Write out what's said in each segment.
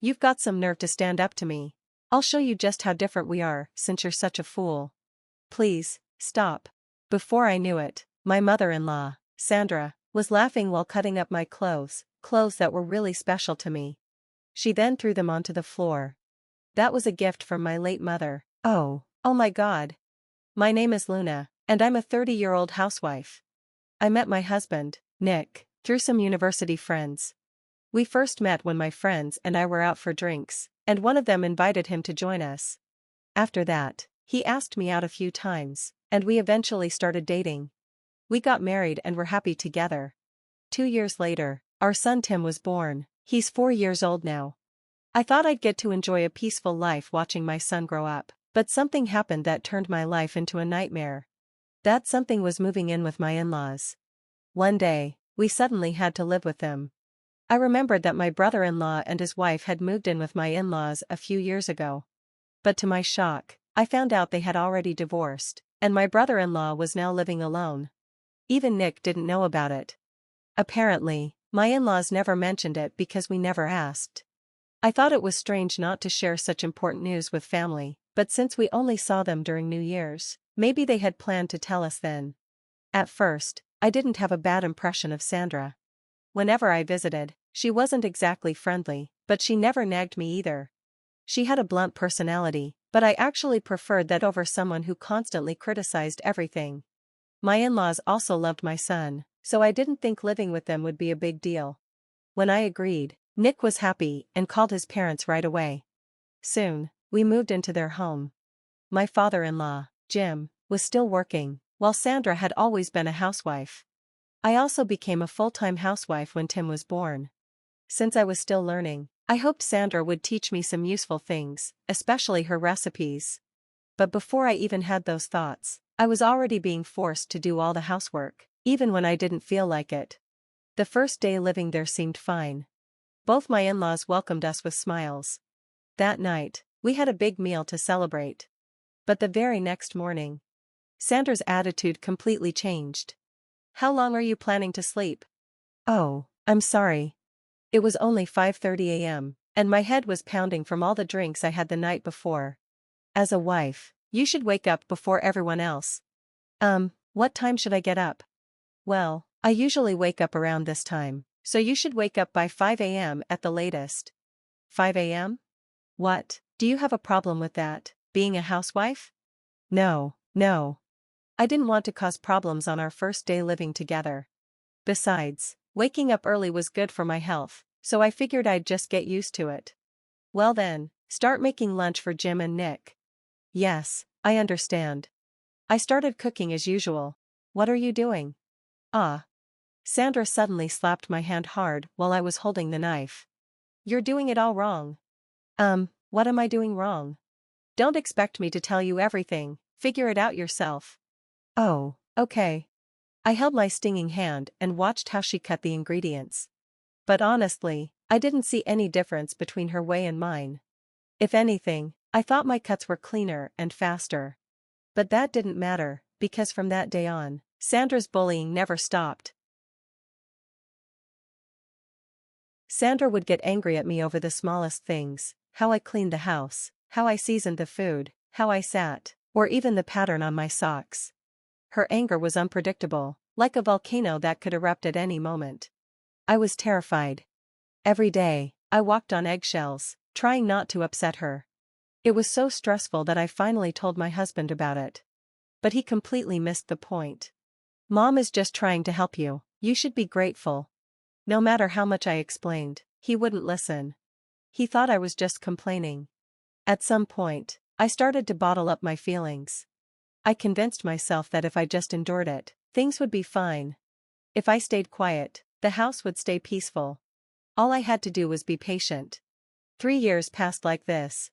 You've got some nerve to stand up to me. I'll show you just how different we are, since you're such a fool. Please, stop. Before I knew it, my mother-in-law, Sandra, was laughing while cutting up my clothes that were really special to me. She then threw them onto the floor. That was a gift from my late mother. Oh my God. My name is Luna, and I'm a 30-year-old housewife. I met my husband, Nick, through some university friends. We first met when my friends and I were out for drinks, and one of them invited him to join us. After that, he asked me out a few times, and we eventually started dating. We got married and were happy together. 2 years later, our son Tim was born. He's 4 years old now. I thought I'd get to enjoy a peaceful life watching my son grow up, but something happened that turned my life into a nightmare. That something was moving in with my in-laws. One day, we suddenly had to live with them. I remembered that my brother-in-law and his wife had moved in with my in-laws a few years ago. But to my shock, I found out they had already divorced, and my brother-in-law was now living alone. Even Nick didn't know about it. Apparently, my in-laws never mentioned it because we never asked. I thought it was strange not to share such important news with family, but since we only saw them during New Year's, maybe they had planned to tell us then. At first, I didn't have a bad impression of Sandra. Whenever I visited, she wasn't exactly friendly, but she never nagged me either. She had a blunt personality, but I actually preferred that over someone who constantly criticized everything. My in-laws also loved my son, so I didn't think living with them would be a big deal. When I agreed, Nick was happy and called his parents right away. Soon, we moved into their home. My father-in-law, Jim, was still working, while Sandra had always been a housewife. I also became a full-time housewife when Tim was born. Since I was still learning, I hoped Sandra would teach me some useful things, especially her recipes. But before I even had those thoughts, I was already being forced to do all the housework, even when I didn't feel like it. The first day living there seemed fine. Both my in-laws welcomed us with smiles. That night, we had a big meal to celebrate. But the very next morning, Sandra's attitude completely changed. "How long are you planning to sleep?" "Oh, I'm sorry. It was only 5:30 a.m., and my head was pounding from all the drinks I had the night before. As a wife, you should wake up before everyone else." What time should I get up?" "Well, I usually wake up around this time, so you should wake up by 5 a.m. at the latest." 5 a.m.? What, do you have a problem with that, being a housewife?" No. I didn't want to cause problems on our first day living together. Besides, waking up early was good for my health, so I figured I'd just get used to it. "Well then, start making lunch for Jim and Nick." "Yes, I understand." I started cooking as usual. "What are you doing?" "Ah." Sandra suddenly slapped my hand hard while I was holding the knife. "You're doing it all wrong." What am I doing wrong?" "Don't expect me to tell you everything, figure it out yourself." "Oh, okay." I held my stinging hand and watched how she cut the ingredients. But honestly, I didn't see any difference between her way and mine. If anything, I thought my cuts were cleaner and faster. But that didn't matter, because from that day on, Sandra's bullying never stopped. Sandra would get angry at me over the smallest things: how I cleaned the house, how I seasoned the food, how I sat, or even the pattern on my socks. Her anger was unpredictable, like a volcano that could erupt at any moment. I was terrified. Every day, I walked on eggshells, trying not to upset her. It was so stressful that I finally told my husband about it. But he completely missed the point. "Mom is just trying to help you, you should be grateful." No matter how much I explained, he wouldn't listen. He thought I was just complaining. At some point, I started to bottle up my feelings. I convinced myself that if I just endured it, things would be fine. If I stayed quiet, the house would stay peaceful. All I had to do was be patient. 3 years passed like this.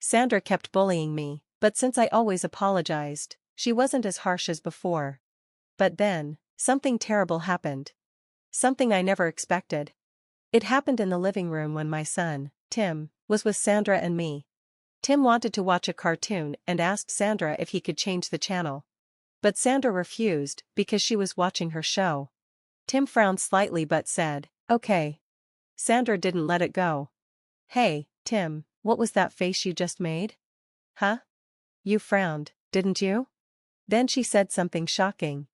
Sandra kept bullying me, but since I always apologized, she wasn't as harsh as before. But then, something terrible happened. Something I never expected. It happened in the living room when my son, Tim, was with Sandra and me. Tim wanted to watch a cartoon and asked Sandra if he could change the channel. But Sandra refused because she was watching her show. Tim frowned slightly but said, "Okay." Sandra didn't let it go. Hey, Tim, what was that face you just made? Huh? You frowned, didn't you? Then she said something shocking.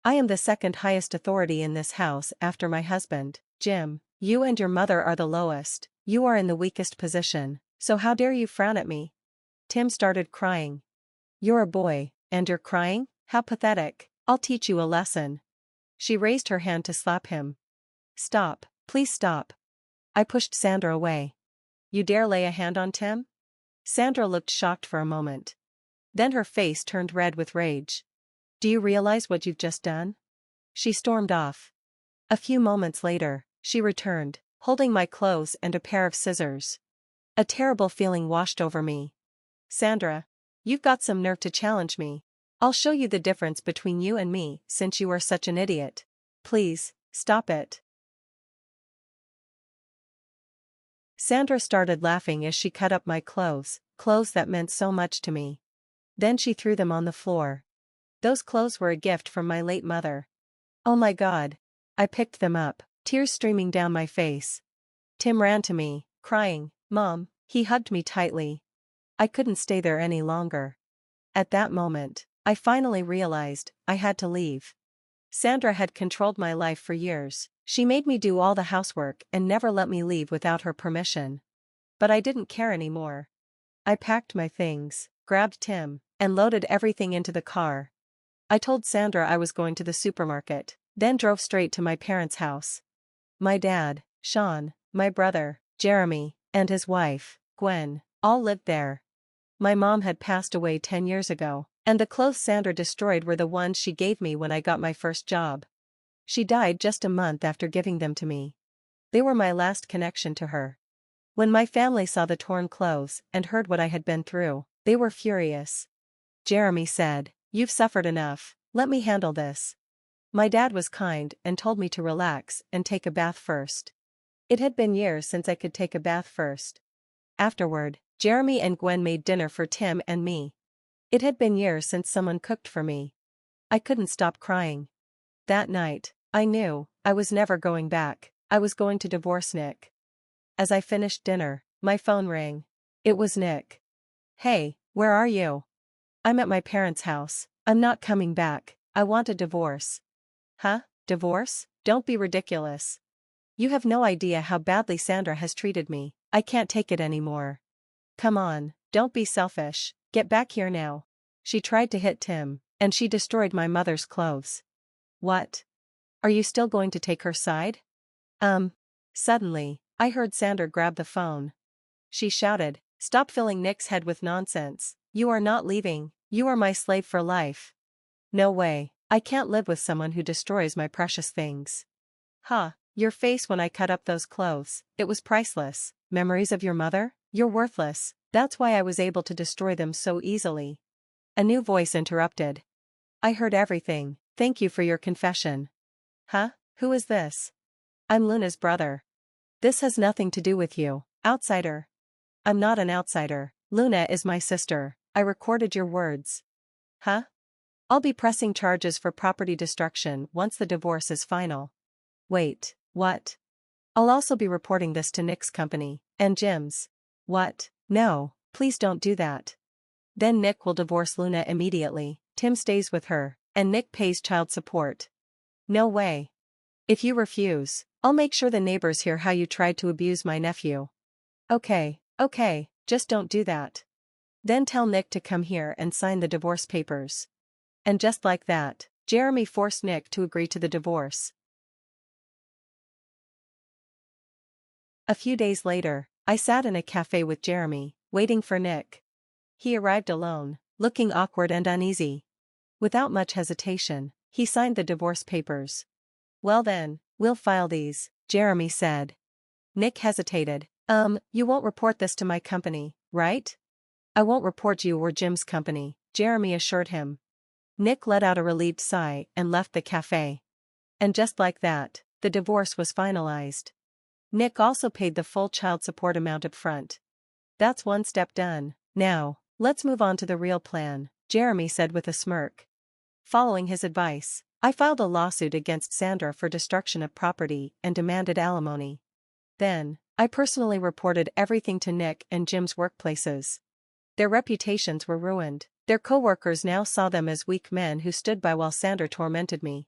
I am the second highest authority in this house after my husband, Jim. You and your mother are the lowest. You are in the weakest position, so how dare you frown at me? Tim started crying. You're a boy, and you're crying? How pathetic. I'll teach you a lesson. She raised her hand to slap him. Stop, please stop. I pushed Sandra away. You dare lay a hand on Tim? Sandra looked shocked for a moment. Then her face turned red with rage. Do you realize what you've just done? She stormed off. A few moments later, she returned, holding my clothes and a pair of scissors. A terrible feeling washed over me. Sandra, you've got some nerve to challenge me. I'll show you the difference between you and me since you are such an idiot. Please, stop it. Sandra started laughing as she cut up my clothes that meant so much to me. Then she threw them on the floor. Those clothes were a gift from my late mother. Oh my God. I picked them up, tears streaming down my face. Tim ran to me, crying, Mom. He hugged me tightly. I couldn't stay there any longer. At that moment, I finally realized I had to leave. Sandra had controlled my life for years. She made me do all the housework and never let me leave without her permission. But I didn't care anymore. I packed my things, grabbed Tim, and loaded everything into the car. I told Sandra I was going to the supermarket, then drove straight to my parents' house. My dad, Sean, my brother, Jeremy, and his wife, Gwen, all lived there. My mom had passed away 10 years ago, and the clothes Sandra destroyed were the ones she gave me when I got my first job. She died just a month after giving them to me. They were my last connection to her. When my family saw the torn clothes and heard what I had been through, they were furious. Jeremy said, You've suffered enough, let me handle this. My dad was kind and told me to relax and take a bath first. It had been years since I could take a bath first. Afterward, Jeremy and Gwen made dinner for Tim and me. It had been years since someone cooked for me. I couldn't stop crying. That night, I knew I was never going back. I was going to divorce Nick. As I finished dinner, my phone rang. It was Nick. Hey, where are you? I'm at my parents' house. I'm not coming back. I want a divorce. Huh? Divorce? Don't be ridiculous. You have no idea how badly Sandra has treated me. I can't take it anymore. Come on, don't be selfish. Get back here now. She tried to hit Tim, and she destroyed my mother's clothes. What? Are you still going to take her side? Suddenly, I heard Sandra grab the phone. She shouted, Stop filling Nick's head with nonsense. You are not leaving. You are my slave for life. No way. I can't live with someone who destroys my precious things. Huh, your face when I cut up those clothes, it was priceless. Memories of your mother? You're worthless. That's why I was able to destroy them so easily. A new voice interrupted. I heard everything. Thank you for your confession. Huh? Who is this? I'm Luna's brother. This has nothing to do with you, outsider. I'm not an outsider. Luna is my sister. I recorded your words. Huh? I'll be pressing charges for property destruction once the divorce is final. Wait, what? I'll also be reporting this to Nick's company, and Jim's. What? No, please don't do that. Then Nick will divorce Luna immediately, Tim stays with her, and Nick pays child support. No way. If you refuse, I'll make sure the neighbors hear how you tried to abuse my nephew. Okay, just don't do that. Then tell Nick to come here and sign the divorce papers. And just like that, Jeremy forced Nick to agree to the divorce. A few days later, I sat in a cafe with Jeremy, waiting for Nick. He arrived alone, looking awkward and uneasy. Without much hesitation, he signed the divorce papers. Well then, we'll file these, Jeremy said. Nick hesitated. You won't report this to my company, right? I won't report you or Jim's company, Jeremy assured him. Nick let out a relieved sigh and left the cafe. And just like that, the divorce was finalized. Nick also paid the full child support amount up front. That's one step done. Now, let's move on to the real plan, Jeremy said with a smirk. Following his advice, I filed a lawsuit against Sandra for destruction of property and demanded alimony. Then, I personally reported everything to Nick and Jim's workplaces. Their reputations were ruined. Their co-workers now saw them as weak men who stood by while Sandra tormented me.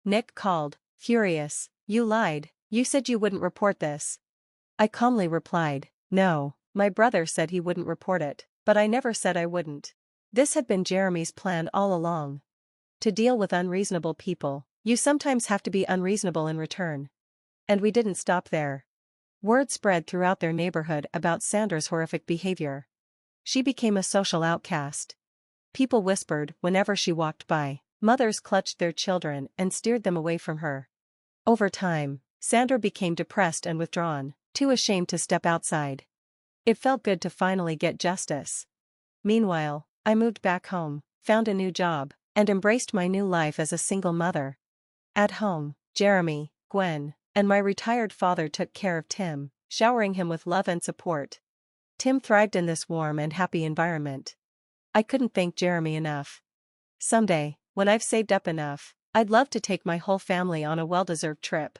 Nick called, furious. "You lied, you said you wouldn't report this." I calmly replied, "No, my brother said he wouldn't report it, but I never said I wouldn't." This had been Jeremy's plan all along. To deal with unreasonable people, you sometimes have to be unreasonable in return. And we didn't stop there. Word spread throughout their neighborhood about Sandra's horrific behavior. She became a social outcast. People whispered whenever she walked by. Mothers clutched their children and steered them away from her. Over time, Sandra became depressed and withdrawn, too ashamed to step outside. It felt good to finally get justice. Meanwhile, I moved back home, found a new job, and embraced my new life as a single mother. At home, Jeremy, Gwen, and my retired father took care of Tim, showering him with love and support. Tim thrived in this warm and happy environment. I couldn't thank Jeremy enough. Someday, when I've saved up enough, I'd love to take my whole family on a well-deserved trip.